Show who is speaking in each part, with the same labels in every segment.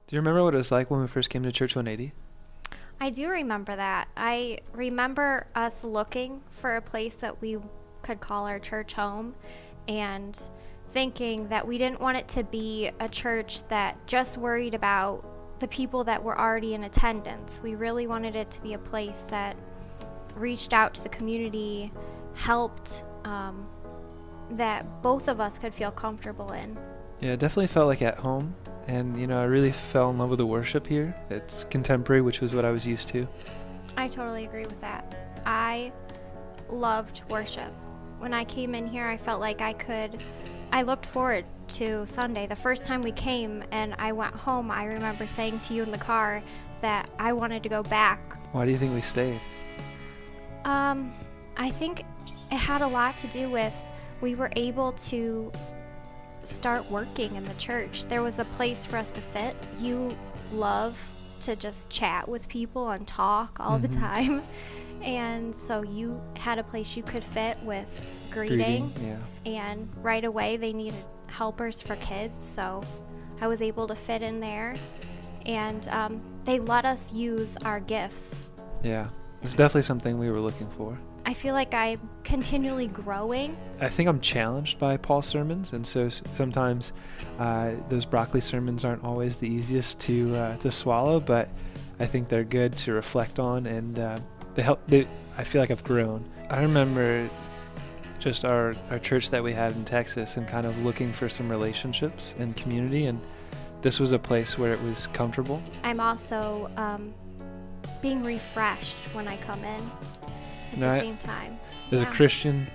Speaker 1: Do you remember what it was like when we first came to Church 180?
Speaker 2: I do remember that. I remember us looking for a place that we could call our church home and thinking that we didn't want it to be a church that just worried about the people that were already in attendance. We really wanted it to be a place that reached out to the community, helped, that both of us could feel comfortable in.
Speaker 1: Yeah, it definitely felt like at home. And, I really fell in love with the worship here. It's contemporary, which was what I was used to.
Speaker 2: I totally agree with that. I loved worship. When I came in here, I felt like I looked forward to Sunday. The first time we came and I went home, I remember saying to you in the car that I wanted to go back.
Speaker 1: Why do you think we stayed?
Speaker 2: I think it had a lot to do with we were able to start working in the church. There was a place for us to fit. You love to just chat with people and talk all the time. And so you had a place you could fit with greeting.
Speaker 1: Yeah.
Speaker 2: And right away they needed helpers for kids. So I was able to fit in there. And they let us use our gifts.
Speaker 1: Yeah. It's definitely something we were looking for.
Speaker 2: I feel like I'm continually growing.
Speaker 1: I think I'm challenged by Paul's sermons, and so sometimes those broccoli sermons aren't always the easiest to swallow, but I think they're good to reflect on, and they help. I feel like I've grown. I remember just our church that we had in Texas and kind of looking for some relationships and community, and this was a place where it was comfortable.
Speaker 2: I'm also being refreshed when I come in. At the same time.
Speaker 1: As a Christian,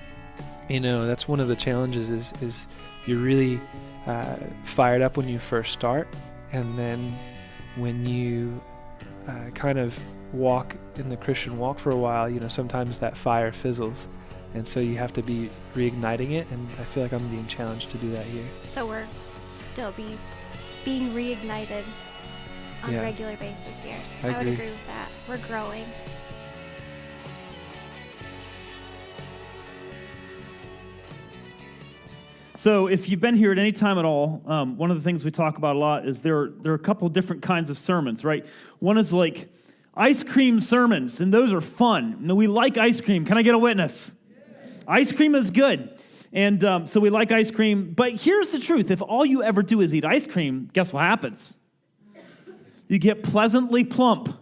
Speaker 1: that's one of the challenges is you're really fired up when you first start, and then when you kind of walk in the Christian walk for a while, sometimes that fire fizzles, and so you have to be reigniting it, and I feel like I'm being challenged to do that here.
Speaker 2: So we're still being reignited on a regular basis here. I would agree with that. We're growing.
Speaker 3: So if you've been here at any time at all, one of the things we talk about a lot is there are a couple of different kinds of sermons, right? One is like ice cream sermons, and those are fun. We like ice cream. Can I get a witness? Ice cream is good. And so we like ice cream. But here's the truth. If all you ever do is eat ice cream, guess what happens? You get pleasantly plump,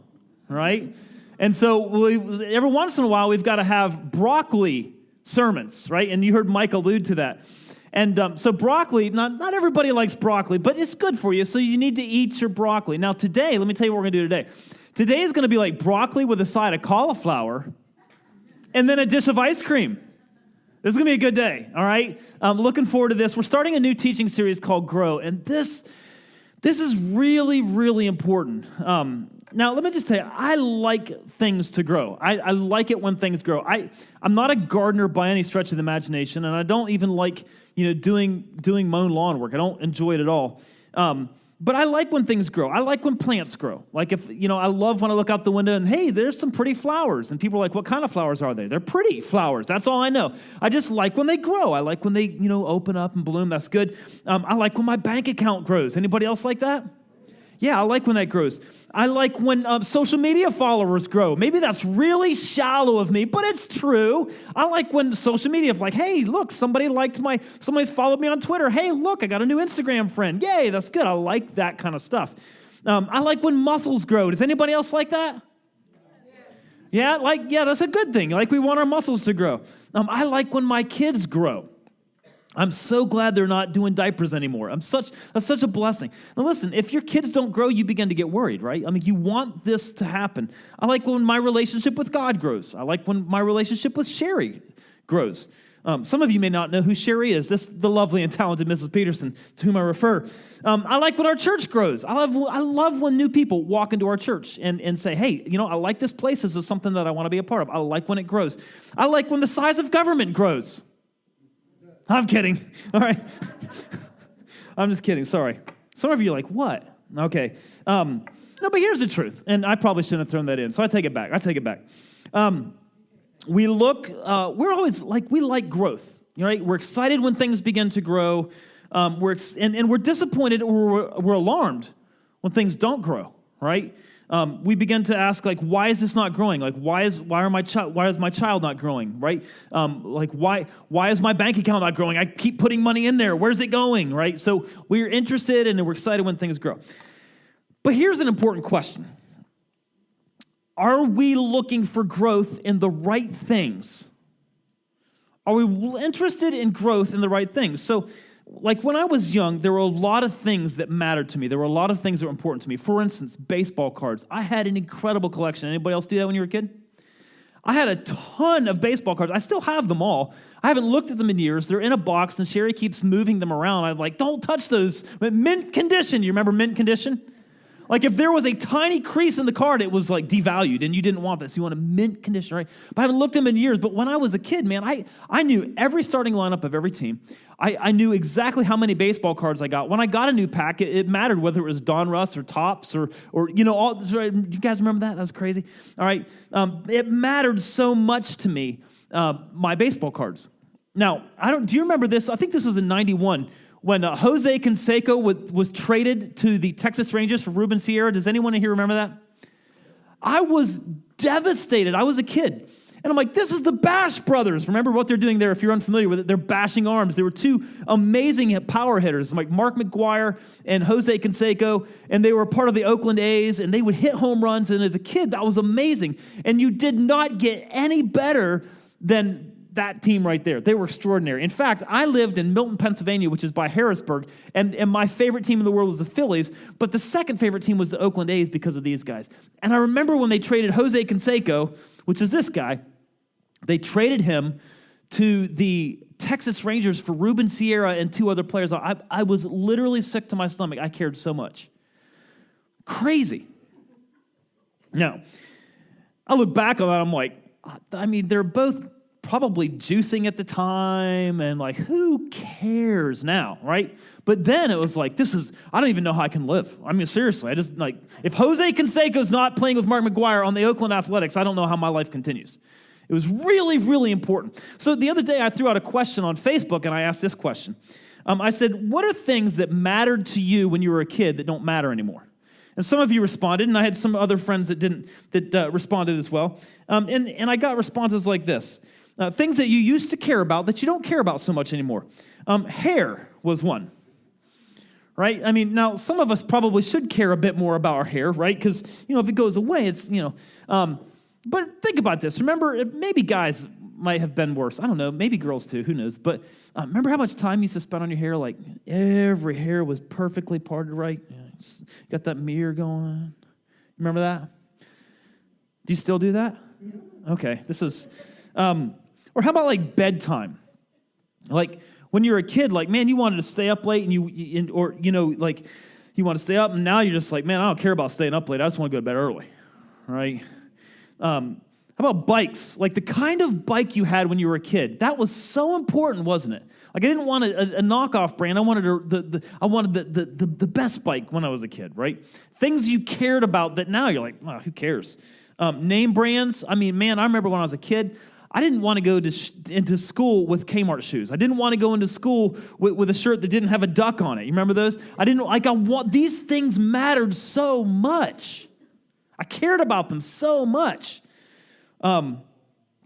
Speaker 3: right? And so every once in a while, we've got to have broccoli sermons, right? And you heard Mike allude to that. And so broccoli, not everybody likes broccoli, but it's good for you, so you need to eat your broccoli. Now today, let me tell you what we're going to do today. Today is going to be like broccoli with a side of cauliflower and then a dish of ice cream. This is going to be a good day, all right? I'm looking forward to this. We're starting a new teaching series called Grow, and this is really, really important. Now, let me just tell you, I like things to grow. I like it when things grow. I'm not a gardener by any stretch of the imagination, and I don't even like doing mown lawn work. I don't enjoy it at all. But I like when things grow. I like when plants grow. Like I love when I look out the window and, hey, there's some pretty flowers. And people are like, what kind of flowers are they? They're pretty flowers. That's all I know. I just like when they grow. I like when they, open up and bloom. That's good. I like when my bank account grows. Anybody else like that? Yeah, I like when that grows. I like when social media followers grow. Maybe that's really shallow of me, but it's true. I like when social media is like, hey, look, somebody's followed me on Twitter. Hey, look, I got a new Instagram friend. Yay, that's good. I like that kind of stuff. I like when muscles grow. Does anybody else like that? Yeah, that's a good thing. Like we want our muscles to grow. I like when my kids grow. I'm so glad they're not doing diapers anymore. That's such a blessing. Now listen, if your kids don't grow, you begin to get worried, right? I mean, you want this to happen. I like when my relationship with God grows. I like when my relationship with Sherry grows. Some of you may not know who Sherry is. This is the lovely and talented Mrs. Peterson, to whom I refer. I like when our church grows. I love when new people walk into our church and say, hey, I like this place. This is something that I want to be a part of. I like when it grows. I like when the size of government grows. I'm kidding. All right. I'm just kidding. Sorry. Some of you are like, what? Okay. No, but here's the truth. And I probably shouldn't have thrown that in. So I take it back. We're always like, we like growth. Right? We're excited when things begin to grow. We're disappointed or we're alarmed when things don't grow, right? We begin to ask, like, why is this not growing? Like, why is my child not growing, right? Like, why is my bank account not growing? I keep putting money in there. Where's it going, right? So we're interested and we're excited when things grow. But here's an important question. Are we looking for growth in the right things? Are we interested in growth in the right things? So, like when I was young, there were a lot of things that mattered to me. There were a lot of things that were important to me. For instance, baseball cards. I had an incredible collection. Anybody else do that when you were a kid? I had a ton of baseball cards. I still have them all. I haven't looked at them in years. They're in a box, and Sherry keeps moving them around. I'm like, don't touch those. Mint condition. You remember mint condition? Like if there was a tiny crease in the card, it was like devalued, and you didn't want this. You want a mint condition, right? But I haven't looked at them in years. But when I was a kid, man, I knew every starting lineup of every team. I knew exactly how many baseball cards I got. When I got a new pack, it mattered whether it was Donruss or Topps or all. You guys remember that? That was crazy. All right, it mattered so much to me. My baseball cards. Now, do you remember this? I think this was in '91 when Jose Canseco was traded to the Texas Rangers for Ruben Sierra. Does anyone here remember that? I was devastated. I was a kid. And I'm like, this is the Bash Brothers. Remember what they're doing there if you're unfamiliar with it? They're bashing arms. There were two amazing power hitters, like Mark McGwire and Jose Canseco, and they were part of the Oakland A's, and they would hit home runs, and as a kid, that was amazing. And you did not get any better than that team right there. They were extraordinary. In fact, I lived in Milton, Pennsylvania, which is by Harrisburg, and my favorite team in the world was the Phillies, but the second favorite team was the Oakland A's because of these guys. And I remember when they traded Jose Canseco, which is this guy, they traded him to the Texas Rangers for Ruben Sierra and two other players. I was literally sick to my stomach. I cared so much. Crazy. Now, I look back on that, I'm like, they're both probably juicing at the time, and like, who cares now, right? But then it was like, I don't even know how I can live. Seriously, if Jose Canseco's not playing with Mark McGwire on the Oakland Athletics, I don't know how my life continues. It was really, really important. So the other day, I threw out a question on Facebook, and I asked this question. I said, what are things that mattered to you when you were a kid that don't matter anymore? And some of you responded, and I had some other friends that responded as well. And I got responses like this. Things that you used to care about that you don't care about so much anymore. Hair was one, right? Now some of us probably should care a bit more about our hair, right? Because, if it goes away, it's, but think about this. Remember, maybe guys might have been worse. I don't know, maybe girls too, who knows? But remember how much time you used to spend on your hair? Like every hair was perfectly parted right. Got that mirror going. Remember that? Do you still do that? Okay, this is... Or how about like bedtime? Like when you were a kid, like, man, you wanted to stay up late and you want to stay up, and now you're just like, man, I don't care about staying up late. I just want to go to bed early, right? How about bikes? Like the kind of bike you had when you were a kid. That was so important, wasn't it? Like I didn't want a knockoff brand. I wanted the best bike when I was a kid, right? Things you cared about that now you're like, oh, who cares? Name brands. I remember when I was a kid, I didn't want to go into school with Kmart shoes. I didn't want to go into school with a shirt that didn't have a duck on it. You remember those? These things mattered so much. I cared about them so much. A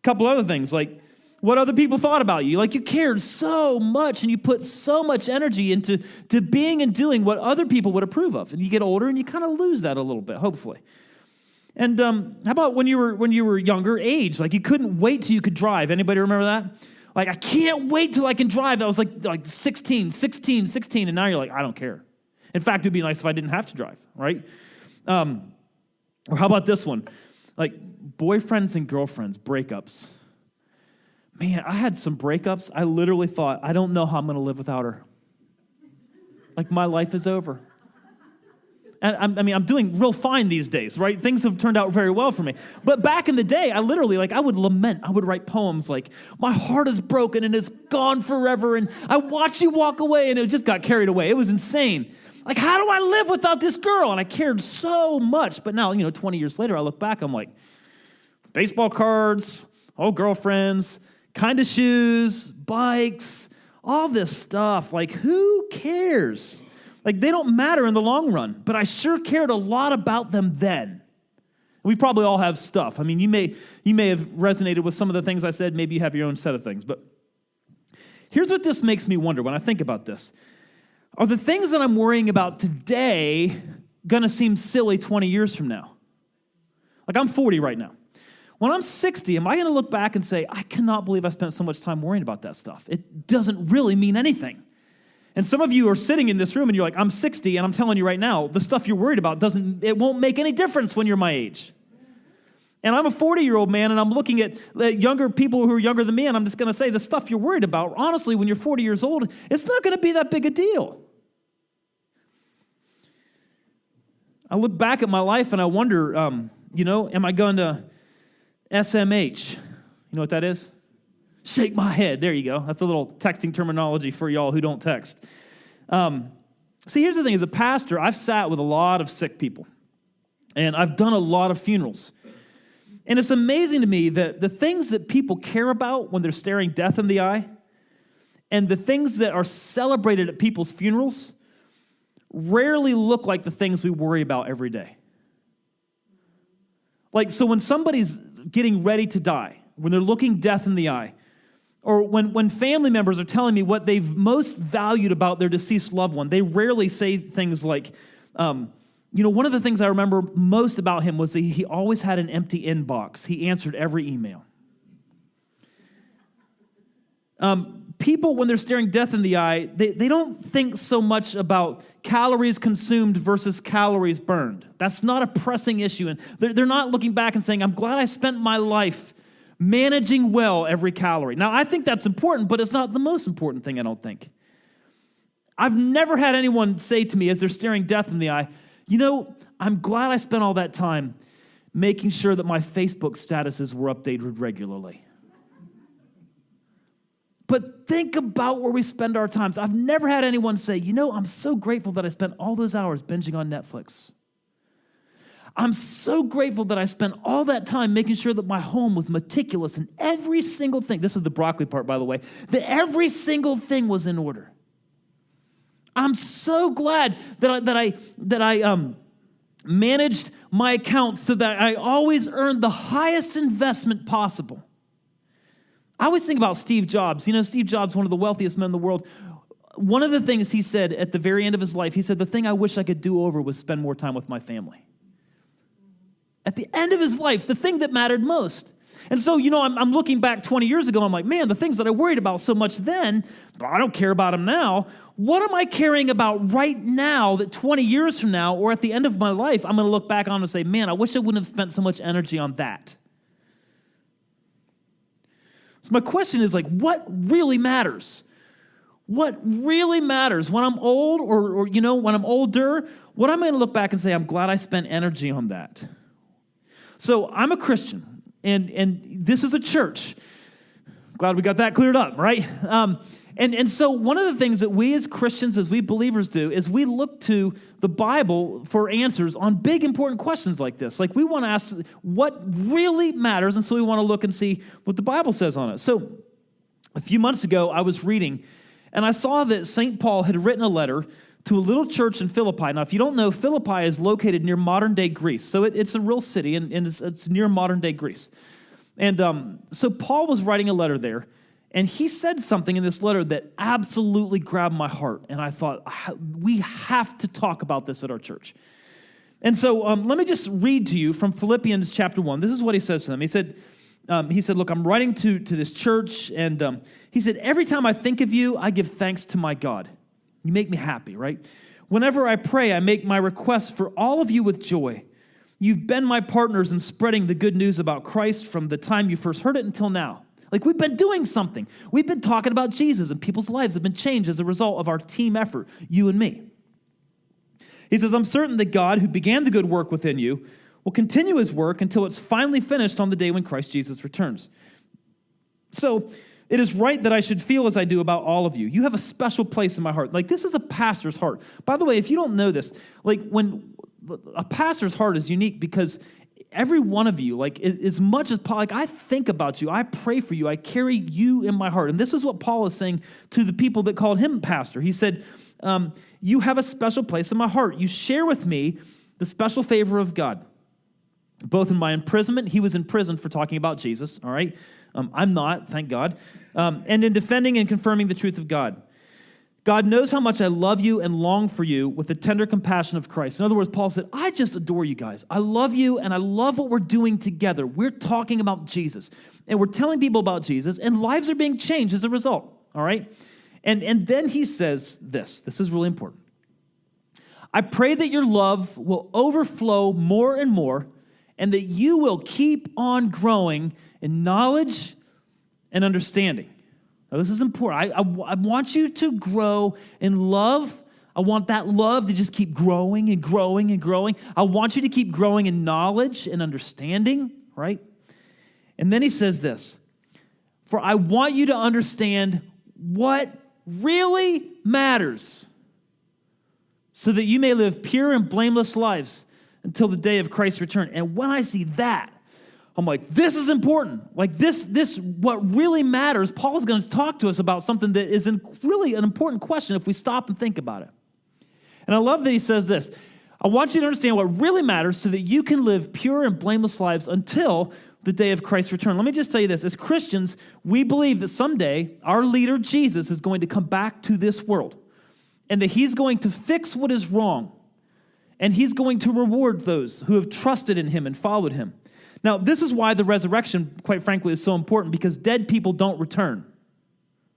Speaker 3: couple other things, like what other people thought about you. Like you cared so much and you put so much energy into being and doing what other people would approve of. And you get older and you kind of lose that a little bit, hopefully. And how about when you were younger, age? Like you couldn't wait till you could drive. Anybody remember that? Like, I can't wait till I can drive. That was like 16, and now you're like, I don't care. In fact, it'd be nice if I didn't have to drive, right? Or how about this one? Like boyfriends and girlfriends, breakups. Man, I had some breakups. I literally thought, I don't know how I'm going to live without her. Like my life is over. And I'm doing real fine these days, right? Things have turned out very well for me. But back in the day, I literally, I would lament. I would write poems like, my heart is broken and it's gone forever, and I watch you walk away, and it just got carried away. It was insane. Like, how do I live without this girl? And I cared so much. But now, 20 years later, I look back, I'm like, baseball cards, old girlfriends, kind of shoes, bikes, all this stuff. Like, who cares? Like, they don't matter in the long run, but I sure cared a lot about them then. We probably all have stuff. I mean, you may have resonated with some of the things I said. Maybe you have your own set of things. But here's what this makes me wonder when I think about this. Are the things that I'm worrying about today going to seem silly 20 years from now? Like, I'm 40 right now. When I'm 60, am I going to look back and say, I cannot believe I spent so much time worrying about that stuff? It doesn't really mean anything. And some of you are sitting in this room and you're like, I'm 60, and I'm telling you right now, the stuff you're worried about it won't make any difference when you're my age. And I'm a 40-year-old man, and I'm looking at younger people who are younger than me, and I'm just going to say the stuff you're worried about, honestly, when you're 40 years old, it's not going to be that big a deal. I look back at my life and I wonder, am I going to SMH? You know what that is? Shake my head. There you go. That's a little texting terminology for y'all who don't text. See, here's the thing. As a pastor, I've sat with a lot of sick people, and I've done a lot of funerals. And it's amazing to me that the things that people care about when they're staring death in the eye and the things that are celebrated at people's funerals rarely look like the things we worry about every day. Like, so when somebody's getting ready to die, when they're looking death in the eye, or when family members are telling me what they've most valued about their deceased loved one, they rarely say things like, one of the things I remember most about him was that he always had an empty inbox. He answered every email. People, when they're staring death in the eye, they don't think so much about calories consumed versus calories burned. That's not a pressing issue. And they're not looking back and saying, I'm glad I spent my life managing well every calorie. Now, I think that's important, but it's not the most important thing, I don't think. I've never had anyone say to me as they're staring death in the eye, I'm glad I spent all that time making sure that my Facebook statuses were updated regularly. But think about where we spend our times. I've never had anyone say, I'm so grateful that I spent all those hours binging on Netflix. I'm so grateful that I spent all that time making sure that my home was meticulous and every single thing, this is the broccoli part, by the way, that every single thing was in order. I'm so glad that I managed my accounts so that I always earned the highest investment possible. I always think about Steve Jobs. Steve Jobs, one of the wealthiest men in the world. One of the things he said at the very end of his life, he said, the thing I wish I could do over was spend more time with my family. At the end of his life, the thing that mattered most. And so, I'm looking back 20 years ago, I'm like, man, the things that I worried about so much then, but I don't care about them now. What am I caring about right now that 20 years from now, or at the end of my life, I'm going to look back on and say, man, I wish I wouldn't have spent so much energy on that. So my question is, what really matters? What really matters when I'm old or when I'm older? What am I going to look back and say, I'm glad I spent energy on that? So I'm a Christian, and this is a church. Glad we got that cleared up, right? And so one of the things that we as Christians, as we believers do, is we look to the Bible for answers on big, important questions like this. Like, we want to ask what really matters, and so we want to look and see what the Bible says on it. So a few months ago, I was reading, and I saw that St. Paul had written a letter to a little church in Philippi. Now, if you don't know, Philippi is located near modern-day Greece. So it's a real city, and it's near modern-day Greece. And so Paul was writing a letter there, and he said something in this letter that absolutely grabbed my heart. And I thought, we have to talk about this at our church. And so let me just read to you from Philippians chapter 1. This is what he says to them. He said, look, I'm writing to this church, and he said, every time I think of you, I give thanks to my God. You make me happy, right? Whenever I pray, I make my requests for all of you with joy. You've been my partners in spreading the good news about Christ from the time you first heard it until now. Like, we've been doing something. We've been talking about Jesus, and people's lives have been changed as a result of our team effort, you and me. He says, I'm certain that God, who began the good work within you, will continue his work until it's finally finished on the day when Christ Jesus returns. So, it is right that I should feel as I do about all of you. You have a special place in my heart. Like, this is a pastor's heart. By the way, if you don't know this, when a pastor's heart is unique because every one of you, as much as Paul, I think about you, I pray for you, I carry you in my heart. And this is what Paul is saying to the people that called him pastor. He said, you have a special place in my heart. You share with me the special favor of God. Both in my imprisonment, he was in prison for talking about Jesus, all right? I'm not, thank God. And in defending and confirming the truth of God. God knows how much I love you and long for you with the tender compassion of Christ. In other words, Paul said, I just adore you guys. I love you, and I love what we're doing together. We're talking about Jesus, and we're telling people about Jesus, and lives are being changed as a result, all right? And then he says this. This is really important. I pray that your love will overflow more and more, and that you will keep on growing in knowledge and understanding. Now, this is important. I want you to grow in love. I want that love to just keep growing and growing and growing. I want you to keep growing in knowledge and understanding, right? And then he says this, for I want you to understand what really matters so that you may live pure and blameless lives until the day of Christ's return. And when I see that, I'm like, this is important. Like this, what really matters, Paul's going to talk to us about something that is really an important question if we stop and think about it. And I love that he says this, I want you to understand what really matters so that you can live pure and blameless lives until the day of Christ's return. Let me just tell you this, as Christians, we believe that someday our leader, Jesus, is going to come back to this world and that he's going to fix what is wrong and he's going to reward those who have trusted in him and followed him. Now, this is why the resurrection, quite frankly, is so important, because dead people don't return,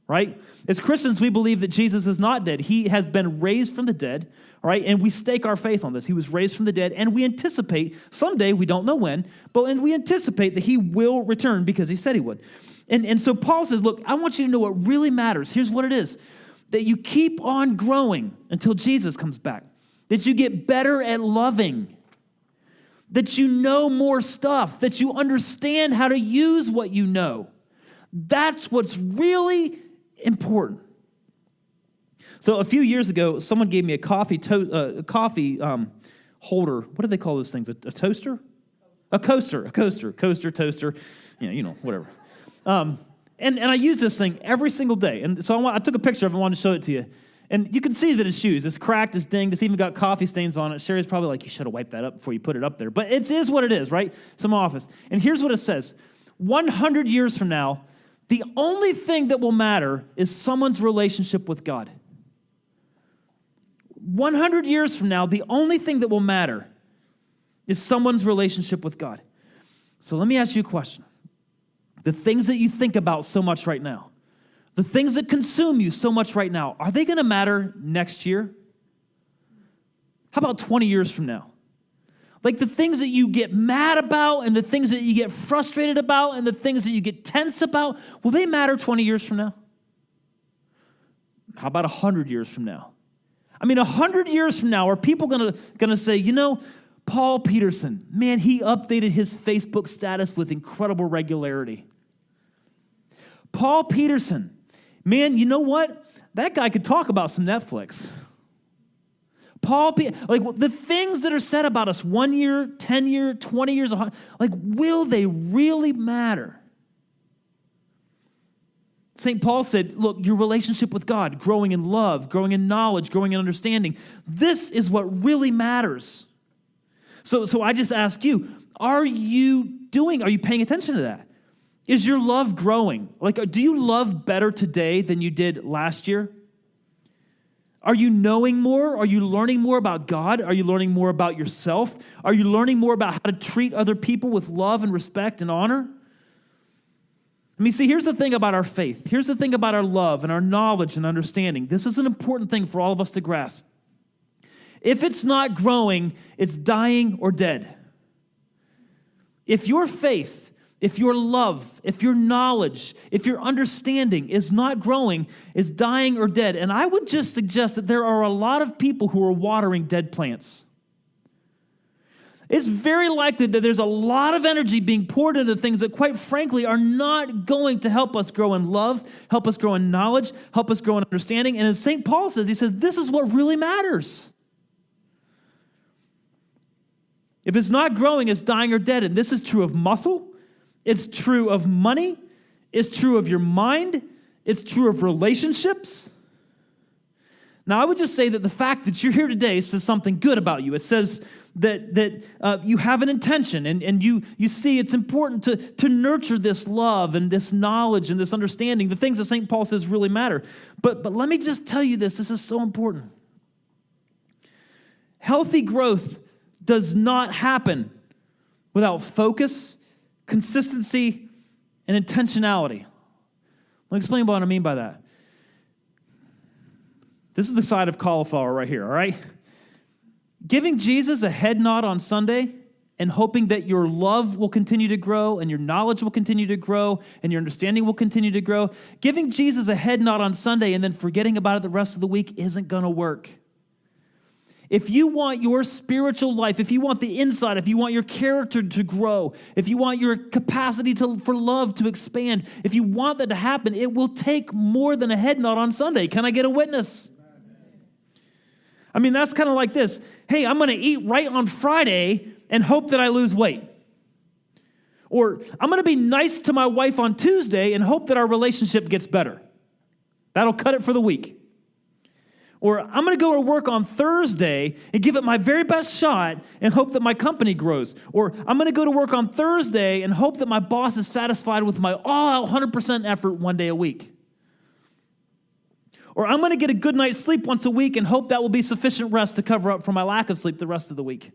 Speaker 3: right? As Christians, we believe that Jesus is not dead. He has been raised from the dead, right? And we stake our faith on this. He was raised from the dead, and we anticipate someday, we don't know when, and we anticipate that he will return because he said he would. And so Paul says, look, I want you to know what really matters. Here's what it is, that you keep on growing until Jesus comes back, that you get better at loving, that you know more stuff, that you understand how to use what you know. That's what's really important. So a few years ago, someone gave me a coffee holder. What do they call those things? A toaster? A coaster, toaster, whatever. And I use this thing every single day. And so I took a picture of it and wanted to show it to you. And you can see that it's shoes. It's cracked, it's dinged, it's even got coffee stains on it. Sherry's probably like, you should have wiped that up before you put it up there. But it is what it is, right? Some office. And here's what it says. 100 years from now, the only thing that will matter is someone's relationship with God. 100 years from now, the only thing that will matter is someone's relationship with God. So let me ask you a question. The things that you think about so much right now, the things that consume you so much right now, are they going to matter next year? How about 20 years from now? Like the things that you get mad about and the things that you get frustrated about and the things that you get tense about, will they matter 20 years from now? How about 100 years from now? I mean, 100 years from now, are people going to say, Paul Peterson, man, he updated his Facebook status with incredible regularity. Paul Peterson, man, you know what? That guy could talk about some Netflix. The things that are said about us 1 year, 10 year, 20 years, will they really matter? St. Paul said, look, your relationship with God, growing in love, growing in knowledge, growing in understanding, this is what really matters. So I just ask you, are you paying attention to that? Is your love growing? Do you love better today than you did last year? Are you knowing more? Are you learning more about God? Are you learning more about yourself? Are you learning more about how to treat other people with love and respect and honor? See, here's the thing about our faith. Here's the thing about our love and our knowledge and understanding. This is an important thing for all of us to grasp. If it's not growing, it's dying or dead. If your faith, if your love, if your knowledge, if your understanding is not growing, is dying or dead. And I would just suggest that there are a lot of people who are watering dead plants. It's very likely that there's a lot of energy being poured into things that, quite frankly, are not going to help us grow in love, help us grow in knowledge, help us grow in understanding. And as St. Paul says, he says, this is what really matters. If it's not growing, it's dying or dead. And this is true of muscle. It's true of money. It's true of your mind. It's true of relationships. Now, I would just say that the fact that you're here today says something good about you. It says that you have an intention, and you see it's important to nurture this love and this knowledge and this understanding. The things that St. Paul says really matter. But let me just tell you this. This is so important. Healthy growth does not happen without focus, consistency, and intentionality. Let me explain what I mean by that. This is the side of cauliflower right here, all right? Giving Jesus a head nod on Sunday and hoping that your love will continue to grow and your knowledge will continue to grow and your understanding will continue to grow. Giving Jesus a head nod on Sunday and then forgetting about it the rest of the week isn't going to work. If you want your spiritual life, if you want the inside, if you want your character to grow, if you want your capacity for love to expand, if you want that to happen, it will take more than a head nod on Sunday. Can I get a witness? I mean, that's kind of like this. Hey, I'm going to eat right on Friday and hope that I lose weight. Or I'm going to be nice to my wife on Tuesday and hope that our relationship gets better. That'll cut it for the week. Or I'm going to go to work on Thursday and give it my very best shot and hope that my company grows. Or I'm going to go to work on Thursday and hope that my boss is satisfied with my all-out 100% effort one day a week. Or I'm going to get a good night's sleep once a week and hope that will be sufficient rest to cover up for my lack of sleep the rest of the week.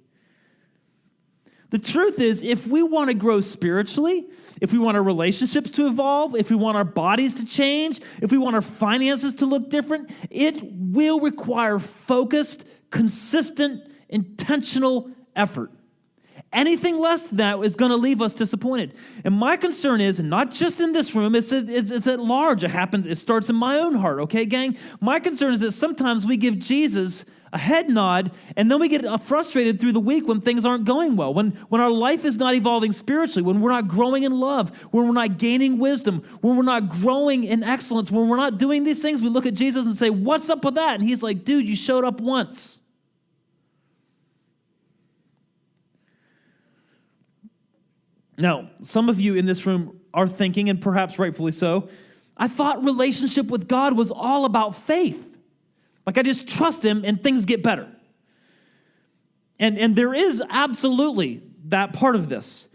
Speaker 3: The truth is, if we want to grow spiritually, if we want our relationships to evolve, if we want our bodies to change, if we want our finances to look different, it will require focused, consistent, intentional effort. Anything less than that is going to leave us disappointed. And my concern is, and not just in this room, it's at large. It starts in my own heart, okay, gang? My concern is that sometimes we give Jesus a head nod, and then we get frustrated through the week when things aren't going well, when our life is not evolving spiritually, when we're not growing in love, when we're not gaining wisdom, when we're not growing in excellence, when we're not doing these things. We look at Jesus and say, what's up with that? And he's like, dude, you showed up once. Now, some of you in this room are thinking, and perhaps rightfully so, I thought relationship with God was all about faith. Like I just trust him and things get better. And there is absolutely that part of this.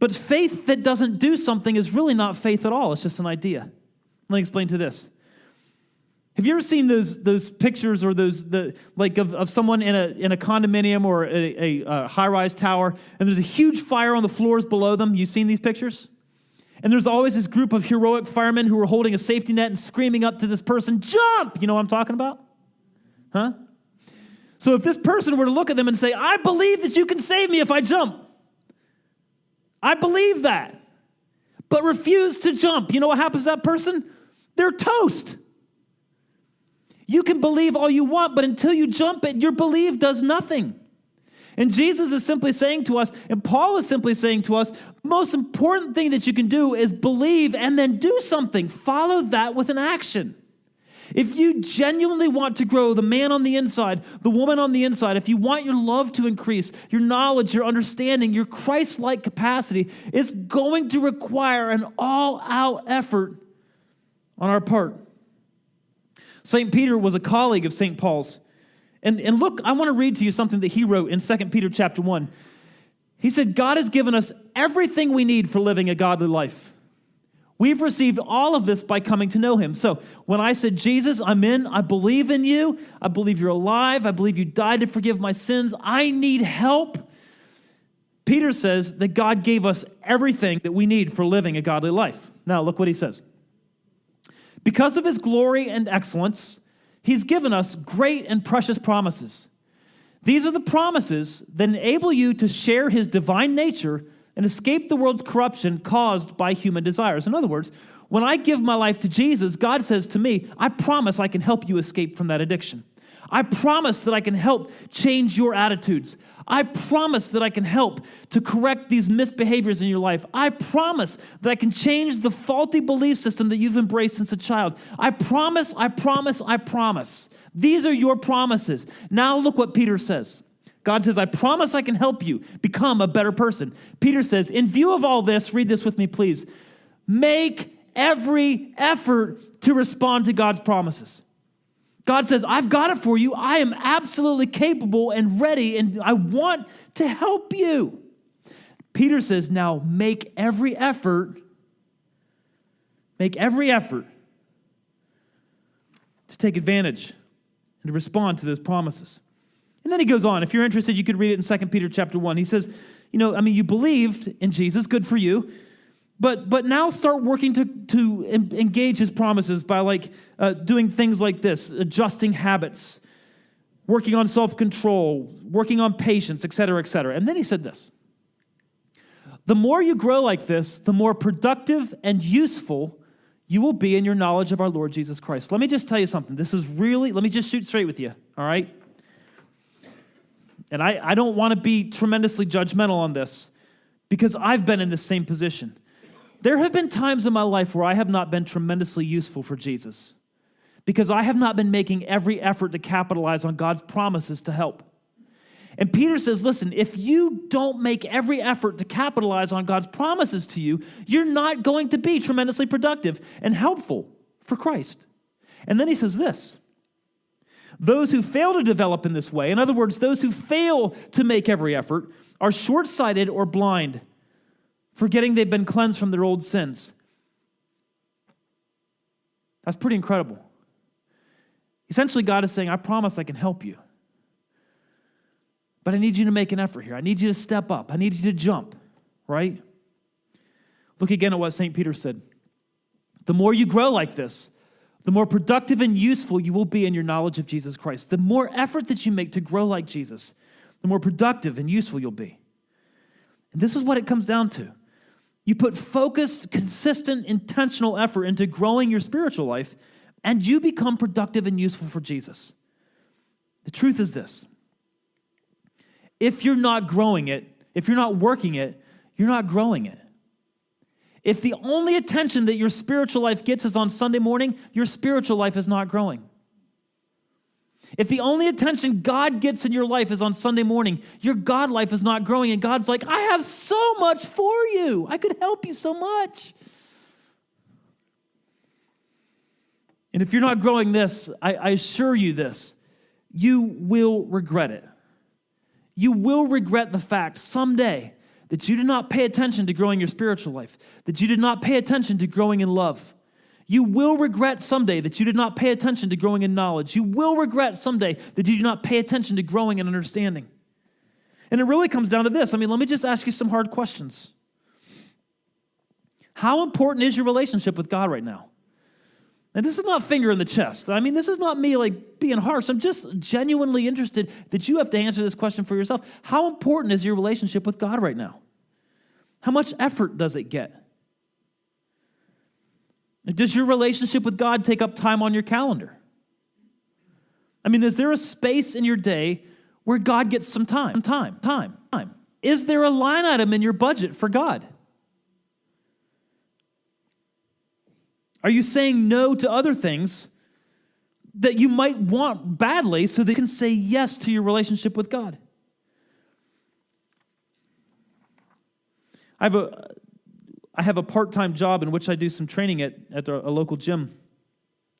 Speaker 3: But faith that doesn't do something is really not faith at all. It's just an idea. Let me explain to this. Have you ever seen those pictures or of someone in a condominium or a high-rise tower, and there's a huge fire on the floors below them? You've seen these pictures? And there's always this group of heroic firemen who are holding a safety net and screaming up to this person, jump! You know what I'm talking about? Huh? So if this person were to look at them and say, I believe that you can save me if I jump. I believe that. But refuse to jump. You know what happens to that person? They're toast. You can believe all you want, but until you jump it, your belief does nothing. And Jesus is simply saying to us, and Paul is simply saying to us, the most important thing that you can do is believe and then do something. Follow that with an action. If you genuinely want to grow, the man on the inside, the woman on the inside, if you want your love to increase, your knowledge, your understanding, your Christ-like capacity, it's going to require an all-out effort on our part. St. Peter was a colleague of St. Paul's. And look, I want to read to you something that he wrote in 2 Peter chapter 1. He said, God has given us everything we need for living a godly life. We've received all of this by coming to know him. So when I said, Jesus, I'm in, I believe in you, I believe you're alive, I believe you died to forgive my sins, I need help. Peter says that God gave us everything that we need for living a godly life. Now look what he says. Because of his glory and excellence, he's given us great and precious promises. These are the promises that enable you to share his divine nature and escape the world's corruption caused by human desires. In other words, when I give my life to Jesus, God says to me, I promise I can help you escape from that addiction. I promise that I can help change your attitudes. I promise that I can help to correct these misbehaviors in your life. I promise that I can change the faulty belief system that you've embraced since a child. I promise, I promise, I promise. These are your promises. Now look what Peter says. God says, I promise I can help you become a better person. Peter says, in view of all this, read this with me, please. Make every effort to respond to God's promises. God says, I've got it for you. I am absolutely capable and ready, and I want to help you. Peter says, now make every effort to take advantage and to respond to those promises. And then he goes on. If you're interested, you could read it in 2 Peter chapter 1. He says, you believed in Jesus, good for you. But now start working to engage his promises by doing things like this, adjusting habits, working on self-control, working on patience, et cetera, et cetera. And then he said this, the more you grow like this, the more productive and useful you will be in your knowledge of our Lord Jesus Christ. Let me just tell you something. Let me just shoot straight with you, all right? And I don't want to be tremendously judgmental on this because I've been in the same position. There have been times in my life where I have not been tremendously useful for Jesus because I have not been making every effort to capitalize on God's promises to help. And Peter says, listen, if you don't make every effort to capitalize on God's promises to you, you're not going to be tremendously productive and helpful for Christ. And then he says this, those who fail to develop in this way, in other words, those who fail to make every effort, are short-sighted or blind, forgetting they've been cleansed from their old sins. That's pretty incredible. Essentially, God is saying, I promise I can help you. But I need you to make an effort here. I need you to step up. I need you to jump, right? Look again at what St. Peter said. The more you grow like this, the more productive and useful you will be in your knowledge of Jesus Christ. The more effort that you make to grow like Jesus, the more productive and useful you'll be. And this is what it comes down to. You put focused, consistent, intentional effort into growing your spiritual life, and you become productive and useful for Jesus. The truth is this. If you're not growing it, if you're not working it, you're not growing it. If the only attention that your spiritual life gets is on Sunday morning, your spiritual life is not growing. If the only attention God gets in your life is on Sunday morning, your God life is not growing, and God's like, I have so much for you. I could help you so much. And if you're not growing this, I assure you this, you will regret it. You will regret the fact someday that you did not pay attention to growing your spiritual life, that you did not pay attention to growing in love. You will regret someday that you did not pay attention to growing in knowledge. You will regret someday that you did not pay attention to growing in understanding. And it really comes down to this. Let me just ask you some hard questions. How important is your relationship with God right now? And this is not finger in the chest. This is not me being harsh. I'm just genuinely interested that you have to answer this question for yourself. How important is your relationship with God right now? How much effort does it get? Does your relationship with God take up time on your calendar? Is there a space in your day where God gets some time? Is there a line item in your budget for God? Are you saying no to other things that you might want badly so that you can say yes to your relationship with God? I have a part-time job in which I do some training at a local gym.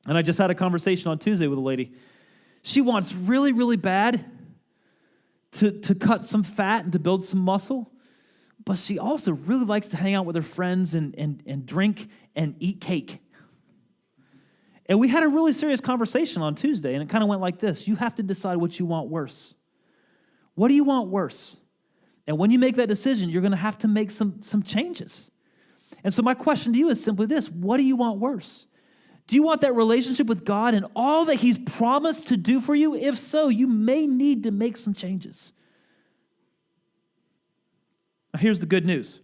Speaker 3: And I just had a conversation on Tuesday with a lady. She wants really, really bad to cut some fat and to build some muscle. But she also really likes to hang out with her friends and drink and eat cake. And we had a really serious conversation on Tuesday, and it kind of went like this. You have to decide what you want worse. What do you want worse? And when you make that decision, you're going to have to make some changes. And so my question to you is simply this. What do you want worse? Do you want that relationship with God and all that He's promised to do for you? If so, you may need to make some changes. Now, here's the good news.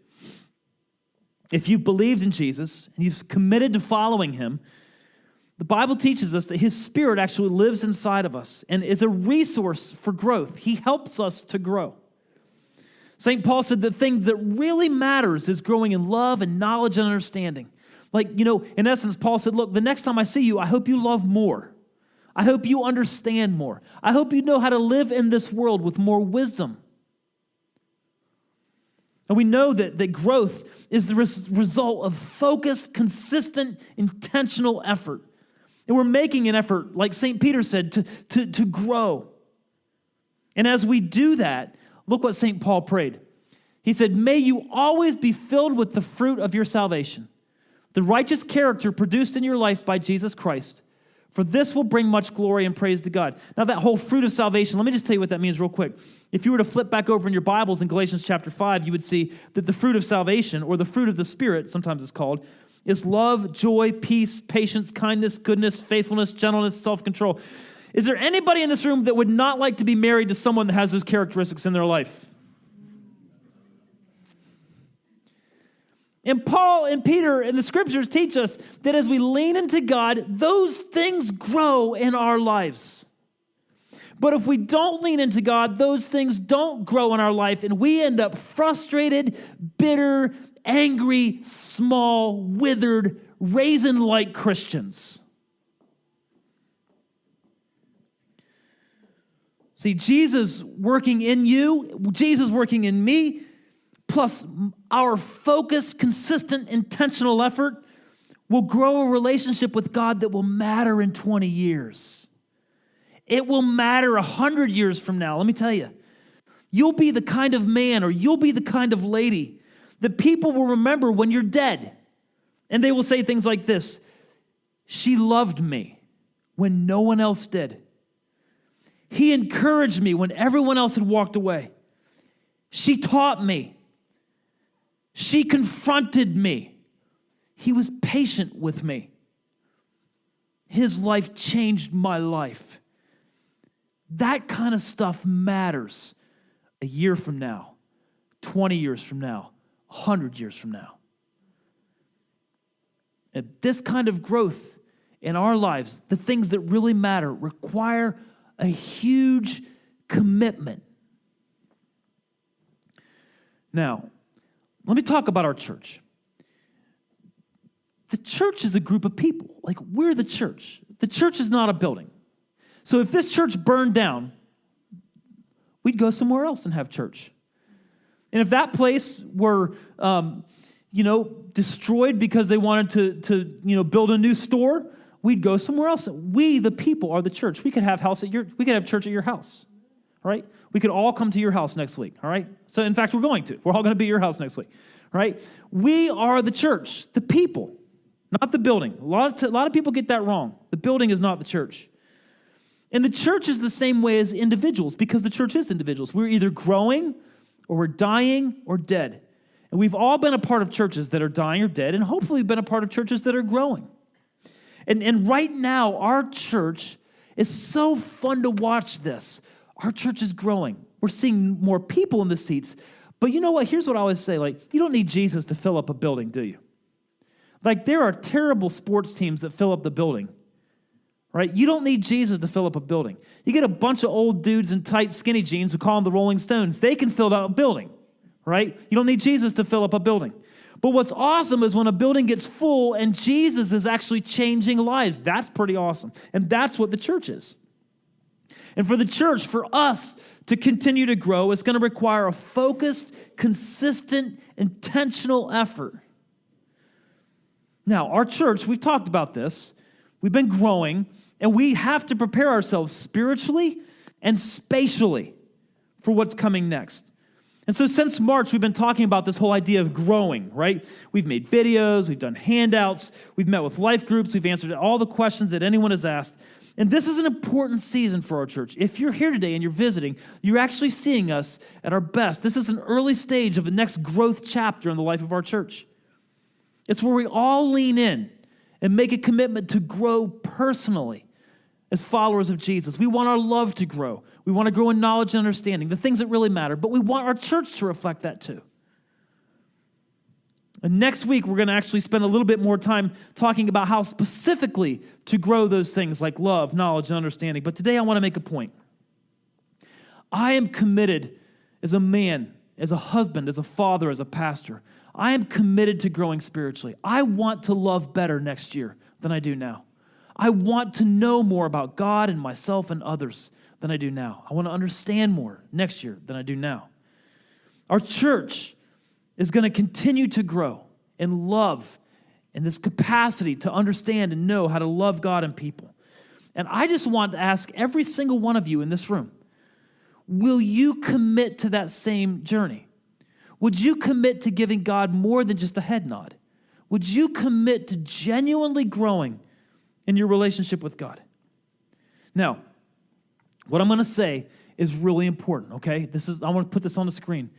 Speaker 3: If you've believed in Jesus and you've committed to following Him, the Bible teaches us that His Spirit actually lives inside of us and is a resource for growth. He helps us to grow. St. Paul said the thing that really matters is growing in love and knowledge and understanding. In essence, Paul said, look, the next time I see you, I hope you love more. I hope you understand more. I hope you know how to live in this world with more wisdom. And we know that growth is the result of focused, consistent, intentional effort. And we're making an effort, like St. Peter said, to grow. And as we do that, look what St. Paul prayed. He said, may you always be filled with the fruit of your salvation, the righteous character produced in your life by Jesus Christ. For this will bring much glory and praise to God. Now that whole fruit of salvation, let me just tell you what that means real quick. If you were to flip back over in your Bibles in Galatians chapter 5, you would see that the fruit of salvation, or the fruit of the Spirit, sometimes it's called, is love, joy, peace, patience, kindness, goodness, faithfulness, gentleness, self-control. Is there anybody in this room that would not like to be married to someone that has those characteristics in their life? And Paul and Peter and the scriptures teach us that as we lean into God, those things grow in our lives. But if we don't lean into God, those things don't grow in our life, and we end up frustrated, bitter, angry, small, withered, raisin-like Christians. See, Jesus working in you, Jesus working in me, plus our focused, consistent, intentional effort will grow a relationship with God that will matter in 20 years. It will matter 100 years from now. Let me tell you, you'll be the kind of man or you'll be the kind of lady that people will remember when you're dead. And they will say things like this: she loved me when no one else did. He encouraged me when everyone else had walked away. She taught me. She confronted me. He was patient with me. His life changed my life. That kind of stuff matters a year from now, 20 years from now, 100 years from now. And this kind of growth in our lives, the things that really matter, require a huge commitment. Now, let me talk about our church. The church is a group of people. Like, we're the church. The church is not a building. So if this church burned down, we'd go somewhere else and have church. And if that place were, destroyed because they wanted to build a new store, we'd go somewhere else. We, the people, are the church. We could have church at your house, all right? We could all come to your house next week, all right? So, in fact, we're going to. We're all going to be at your house next week, right? We are the church, the people, not the building. A lot of people get that wrong. The building is not the church. And the church is the same way as individuals, because the church is individuals. We're either growing, or we're dying, or dead. And we've all been a part of churches that are dying or dead, and hopefully been a part of churches that are growing. And right now, our church is so fun to watch this. Our church is growing. We're seeing more people in the seats. But you know what? Here's what I always say. Like, you don't need Jesus to fill up a building, do you? Like, there are terrible sports teams that fill up the building, right? You don't need Jesus to fill up a building. You get a bunch of old dudes in tight, skinny jeans who call them the Rolling Stones. They can fill out a building, right? You don't need Jesus to fill up a building. But what's awesome is when a building gets full and Jesus is actually changing lives. That's pretty awesome. And that's what the church is. And for the church, for us to continue to grow, it's going to require a focused, consistent, intentional effort. Now, our church, we've talked about this. We've been growing, and we have to prepare ourselves spiritually and spatially for what's coming next. And so since March, we've been talking about this whole idea of growing, right? We've made videos, we've done handouts, we've met with life groups, we've answered all the questions that anyone has asked. And this is an important season for our church. If you're here today and you're visiting, you're actually seeing us at our best. This is an early stage of the next growth chapter in the life of our church. It's where we all lean in and make a commitment to grow personally as followers of Jesus. We want our love to grow. We want to grow in knowledge and understanding, the things that really matter, but we want our church to reflect that too. And next week, we're going to actually spend a little bit more time talking about how specifically to grow those things like love, knowledge, and understanding. But today I want to make a point. I am committed as a man, as a husband, as a father, as a pastor. I am committed to growing spiritually. I want to love better next year than I do now. I want to know more about God and myself and others than I do now. I want to understand more next year than I do now. Our church is going to continue to grow in love and this capacity to understand and know how to love God and people. And I just want to ask every single one of you in this room, will you commit to that same journey? Would you commit to giving God more than just a head nod? Would you commit to genuinely growing in your relationship with God? Now, what I'm going to say is really important, okay? I want to put this on the screen.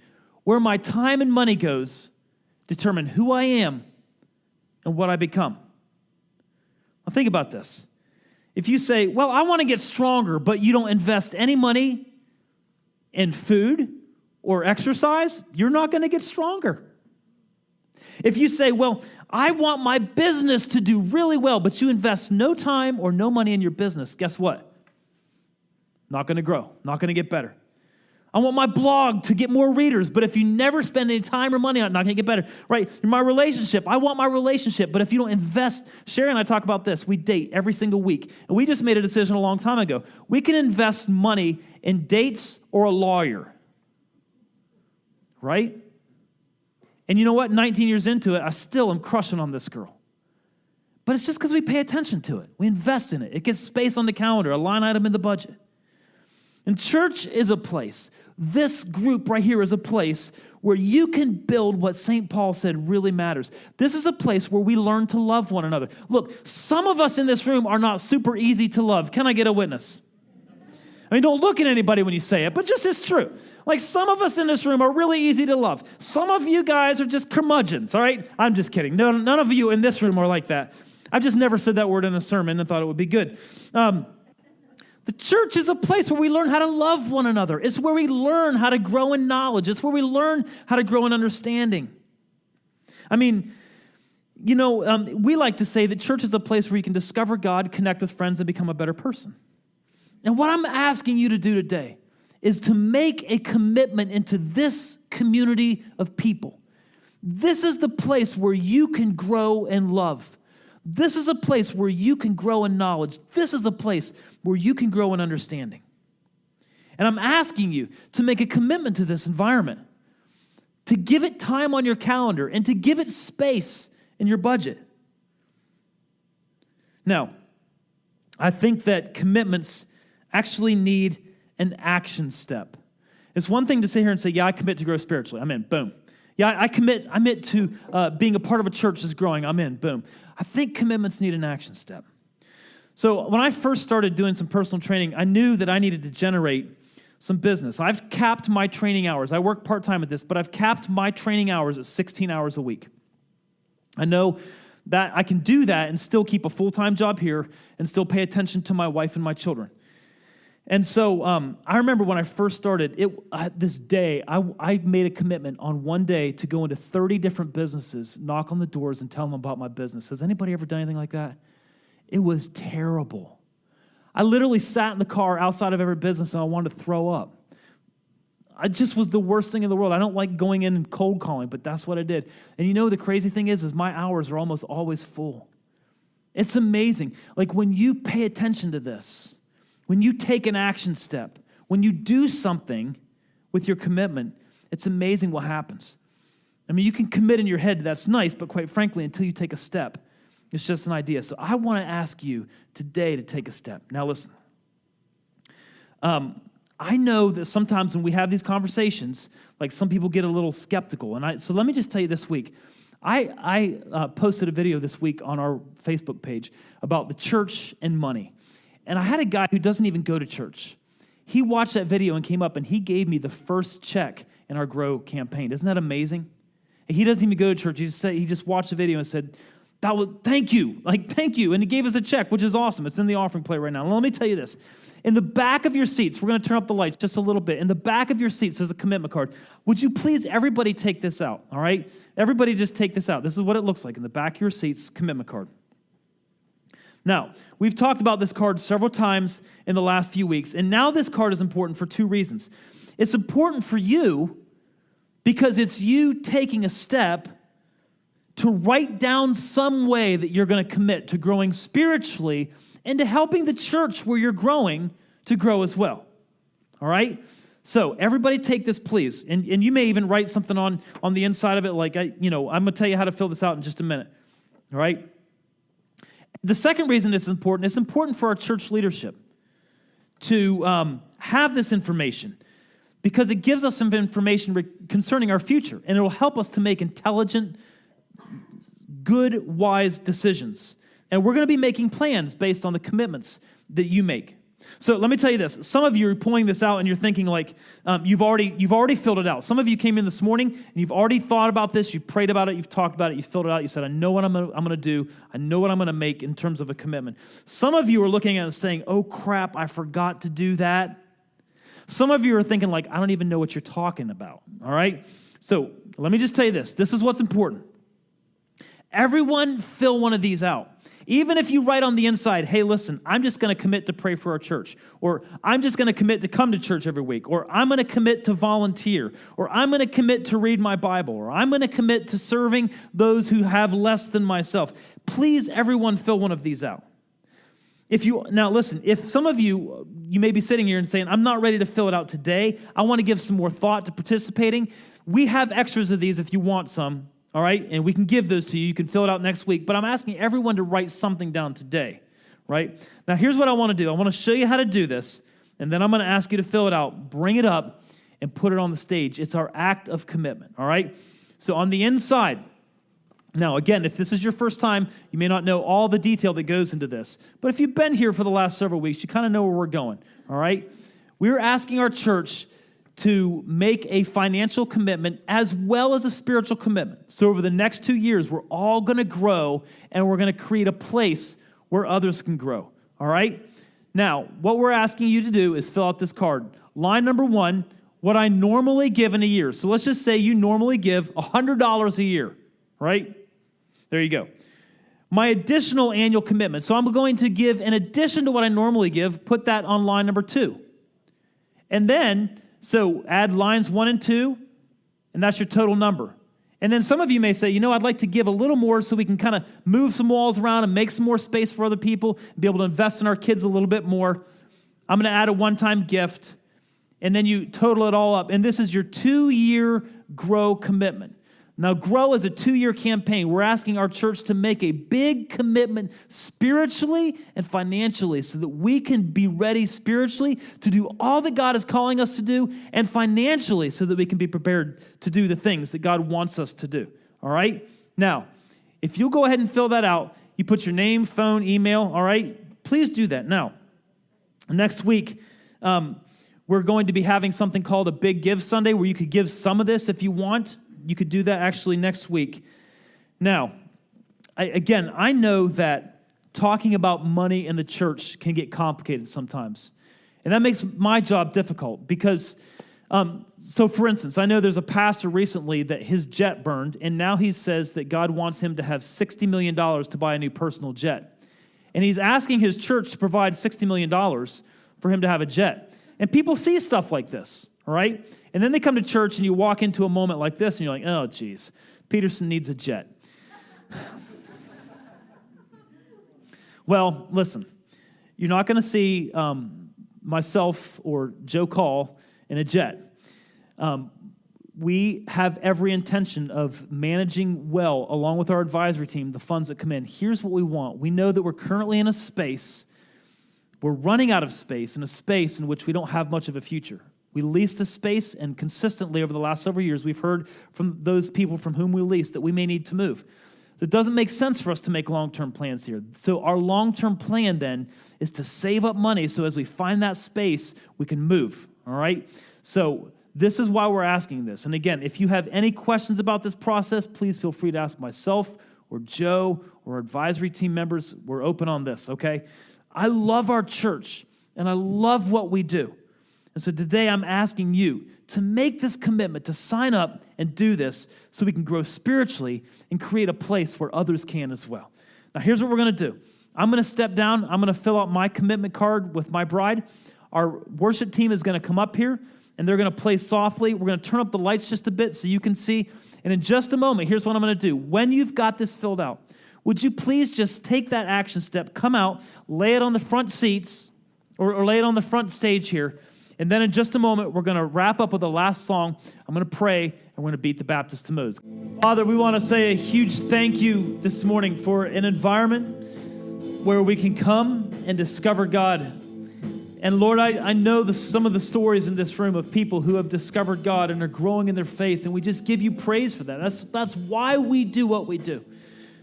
Speaker 3: Where my time and money goes determine who I am and what I become. Now think about this. If you say, well, I want to get stronger, but you don't invest any money in food or exercise, you're not going to get stronger. If you say, well, I want my business to do really well, but you invest no time or no money in your business, guess what? Not going to grow, not going to get better. I want my blog to get more readers, but if you never spend any time or money on it, not going to get better, right? My relationship, I want my relationship, but if you don't invest, Sherry and I talk about this. We date every single week, and we just made a decision a long time ago. We can invest money in dates or a lawyer, right? And you know what? 19 years into it, I still am crushing on this girl. But it's just because we pay attention to it. We invest in it. It gets space on the calendar, a line item in the budget. And church is a place, this group right here is a place where you can build what St. Paul said really matters. This is a place where we learn to love one another. Look, some of us in this room are not super easy to love. Can I get a witness? I mean, don't look at anybody when you say it, but just it's true. Like some of us in this room are really easy to love. Some of you guys are just curmudgeons, all right? I'm just kidding. No, none of you in this room are like that. I've just never said that word in a sermon and thought it would be good. The church is a place where we learn how to love one another. It's where we learn how to grow in knowledge. It's where we learn how to grow in understanding. I mean, we like to say that church is a place where you can discover God, connect with friends, and become a better person. And what I'm asking you to do today is to make a commitment into this community of people. This is the place where you can grow in love. This is a place where you can grow in knowledge. This is a place where you can grow in understanding. And I'm asking you to make a commitment to this environment, to give it time on your calendar, and to give it space in your budget. Now, I think that commitments actually need an action step. It's one thing to sit here and say, yeah, I commit to grow spiritually. I'm in, boom. Yeah, I commit to being a part of a church that's growing. I'm in, boom. I think commitments need an action step. So when I first started doing some personal training, I knew that I needed to generate some business. I've capped my training hours. I work part-time at this, but I've capped my training hours at 16 hours a week. I know that I can do that and still keep a full-time job here and still pay attention to my wife and my children. And so I remember when I first started, this day, I made a commitment on one day to go into 30 different businesses, knock on the doors, and tell them about my business. Has anybody ever done anything like that? It was terrible. I literally sat in the car outside of every business, and I wanted to throw up. It just was the worst thing in the world. I don't like going in and cold calling, but that's what I did. And you know the crazy thing is my hours are almost always full. It's amazing. Like when you pay attention to this, when you take an action step, when you do something with your commitment, it's amazing what happens. I mean, you can commit in your head, that's nice, but quite frankly, until you take a step, it's just an idea. So I want to ask you today to take a step. Now listen, I know that sometimes when we have these conversations, like some people get a little skeptical. So let me just tell you this week, I posted a video this week on our Facebook page about the church and money. And I had a guy who doesn't even go to church. He watched that video and came up and he gave me the first check in our Grow campaign. Isn't that amazing? And he doesn't even go to church. He just watched the video and said, thank you. Thank you. And he gave us a check, which is awesome. It's in the offering plate right now. Now, let me tell you this. In the back of your seats, we're going to turn up the lights just a little bit. In the back of your seats, there's a commitment card. Would you please, everybody take this out, all right? Everybody just take this out. This is what it looks like. In the back of your seats, commitment card. Now, we've talked about this card several times in the last few weeks, and now this card is important for two reasons. It's important for you because it's you taking a step to write down some way that you're going to commit to growing spiritually and to helping the church where you're growing to grow as well. All right? So everybody take this, please. And you may even write something on the inside of it, like, I'm going to tell you how to fill this out in just a minute. all right? The second reason it's important for our church leadership to have this information because it gives us some information concerning our future, and it will help us to make intelligent, good, wise decisions. And we're going to be making plans based on the commitments that you make. So let me tell you this. Some of you are pulling this out and you're thinking like you've already filled it out. Some of you came in this morning and you've already thought about this. You've prayed about it. You've talked about it. You've filled it out. You said, I know what I'm going to do. I know what I'm going to make in terms of a commitment. Some of you are looking at it and saying, oh, crap, I forgot to do that. Some of you are thinking like, I don't even know what you're talking about. All right? So let me just tell you this. This is what's important. Everyone fill one of these out. Even if you write on the inside, hey, listen, I'm just going to commit to pray for our church, or I'm just going to commit to come to church every week, or I'm going to commit to volunteer, or I'm going to commit to read my Bible, or I'm going to commit to serving those who have less than myself. Please, everyone, fill one of these out. Now listen, if some of you may be sitting here and saying, I'm not ready to fill it out today, I want to give some more thought to participating. We have extras of these if you want some. All right, and we can give those to you. You can fill it out next week. But I'm asking everyone to write something down today, right? Now, here's what I want to do. I want to show you how to do this, and then I'm going to ask you to fill it out, bring it up, and put it on the stage. It's our act of commitment, all right? So on the inside, now, again, if this is your first time, you may not know all the detail that goes into this. But if you've been here for the last several weeks, you kind of know where we're going, all right? We're asking our church to make a financial commitment as well as a spiritual commitment. So over the next 2 years, we're all going to grow, and we're going to create a place where others can grow, all right? Now, what we're asking you to do is fill out this card. Line number 1, what I normally give in a year. So let's just say you normally give $100 a year, right? There you go. My additional annual commitment. So I'm going to give, in addition to what I normally give, put that on line number 2. And then, so add lines 1 and 2, and that's your total number. And then some of you may say, I'd like to give a little more so we can kind of move some walls around and make some more space for other people, and be able to invest in our kids a little bit more. I'm going to add a one-time gift, and then you total it all up. And this is your 2-year GROW commitment. Now, GROW is a 2-year campaign. We're asking our church to make a big commitment spiritually and financially so that we can be ready spiritually to do all that God is calling us to do, and financially so that we can be prepared to do the things that God wants us to do. All right? Now, if you'll go ahead and fill that out, you put your name, phone, email, all right? Please do that. Now, next week, we're going to be having something called a Big Give Sunday where you could give some of this if you want. You could do that actually next week. Now, I know that talking about money in the church can get complicated sometimes. And that makes my job difficult because, so for instance, I know there's a pastor recently that his jet burned, and now he says that God wants him to have $60 million to buy a new personal jet. And he's asking his church to provide $60 million for him to have a jet. And people see stuff like this, all right? And then they come to church and you walk into a moment like this and you're like, oh, geez, Peterson needs a jet. Well, listen, you're not going to see myself or Joe Call in a jet. We have every intention of managing well, along with our advisory team, the funds that come in. Here's what we want. We know that we're currently in a space, we're running out of space, in a space in which we don't have much of a future. We lease the space, and consistently over the last several years, we've heard from those people from whom we lease that we may need to move. So it doesn't make sense for us to make long-term plans here. So our long-term plan then is to save up money so as we find that space, we can move, all right? So this is why we're asking this. And again, if you have any questions about this process, please feel free to ask myself or Joe or advisory team members. We're open on this, okay? I love our church, and I love what we do. And so today I'm asking you to make this commitment, to sign up and do this so we can grow spiritually and create a place where others can as well. Now here's what we're going to do. I'm going to step down. I'm going to fill out my commitment card with my bride. Our worship team is going to come up here, and they're going to play softly. We're going to turn up the lights just a bit so you can see. And in just a moment, here's what I'm going to do. When you've got this filled out, would you please just take that action step, come out, lay it on the front seats, or lay it on the front stage here, And then in just a moment, we're going to wrap up with the last song. I'm going to pray, and we're going to beat the Baptist to Moses. Father, we want to say a huge thank you this morning for an environment where we can come and discover God. And Lord, I know some of the stories in this room of people who have discovered God and are growing in their faith, and we just give you praise for that. That's why we do what we do.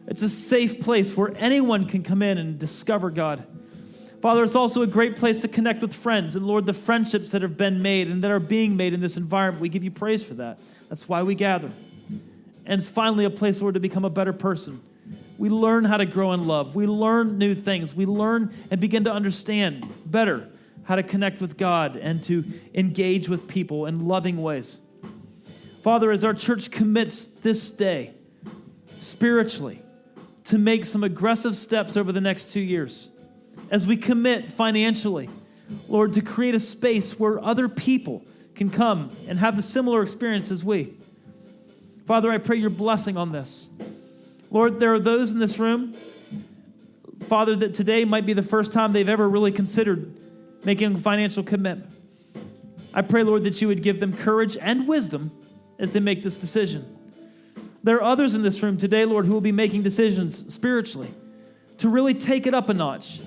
Speaker 3: It's a safe place where anyone can come in and discover God. Father, it's also a great place to connect with friends. And Lord, the friendships that have been made and that are being made in this environment, we give you praise for that. That's why we gather. And it's finally a place, Lord, to become a better person. We learn how to grow in love. We learn new things. We learn and begin to understand better how to connect with God and to engage with people in loving ways. Father, as our church commits this day spiritually to make some aggressive steps over the next 2 years, as we commit financially, Lord, to create a space where other people can come and have the similar experience as we. Father, I pray your blessing on this. Lord, there are those in this room, Father, that today might be the first time they've ever really considered making a financial commitment. I pray, Lord, that you would give them courage and wisdom as they make this decision. There are others in this room today, Lord, who will be making decisions spiritually to really take it up a notch,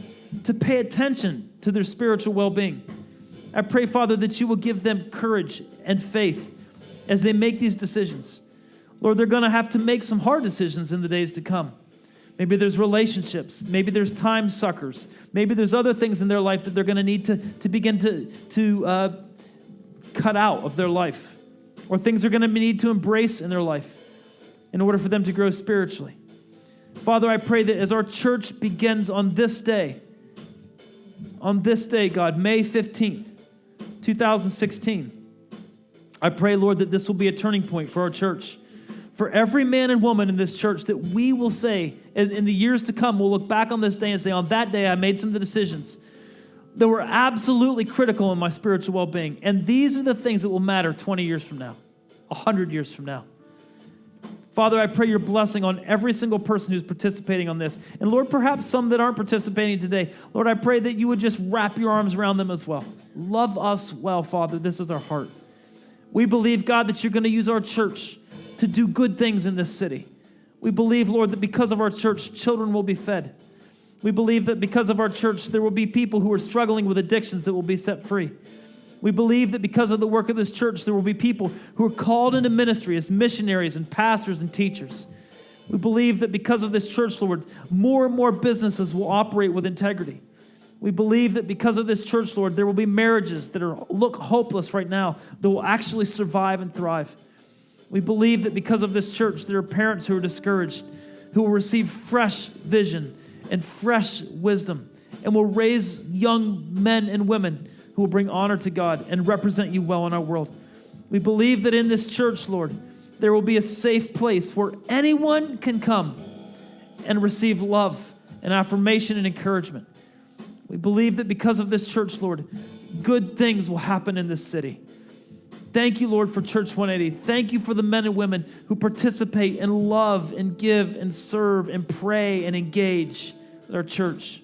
Speaker 3: to pay attention to their spiritual well-being. I pray, Father, that you will give them courage and faith as they make these decisions. Lord, they're going to have to make some hard decisions in the days to come. Maybe there's relationships. Maybe there's time suckers. Maybe there's other things in their life that they're going to need to begin to cut out of their life, or things they're going to need to embrace in their life in order for them to grow spiritually. Father, I pray that as our church begins on this day, God, May 15th, 2016, I pray, Lord, that this will be a turning point for our church. For every man and woman in this church, that we will say, in the years to come, we'll look back on this day and say, on that day I made some of the decisions that were absolutely critical in my spiritual well-being. And these are the things that will matter 20 years from now, 100 years from now. Father, I pray your blessing on every single person who's participating on this. And Lord, perhaps some that aren't participating today, Lord, I pray that you would just wrap your arms around them as well. Love us well, Father. This is our heart. We believe, God, that you're going to use our church to do good things in this city. We believe, Lord, that because of our church, children will be fed. We believe that because of our church, there will be people who are struggling with addictions that will be set free. We believe that because of the work of this church, there will be people who are called into ministry as missionaries and pastors and teachers. We believe that because of this church, Lord, more and more businesses will operate with integrity. We believe that because of this church, Lord, there will be marriages that look hopeless right now that will actually survive and thrive. We believe that because of this church, there are parents who are discouraged, who will receive fresh vision and fresh wisdom, and will raise young men and women who will bring honor to God and represent you well in our world. We believe that in this church, Lord, there will be a safe place where anyone can come and receive love and affirmation and encouragement. We believe that because of this church, Lord, good things will happen in this city. Thank you, Lord, for Church 180. Thank you for the men and women who participate and love and give and serve and pray and engage with our church.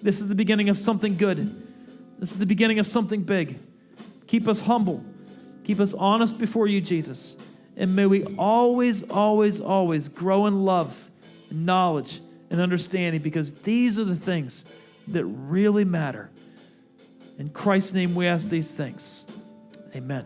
Speaker 3: This is the beginning of something good. This is the beginning of something big. Keep us humble. Keep us honest before you, Jesus. And may we always, always, always grow in love and knowledge and understanding, because these are the things that really matter. In Christ's name we ask these things. Amen.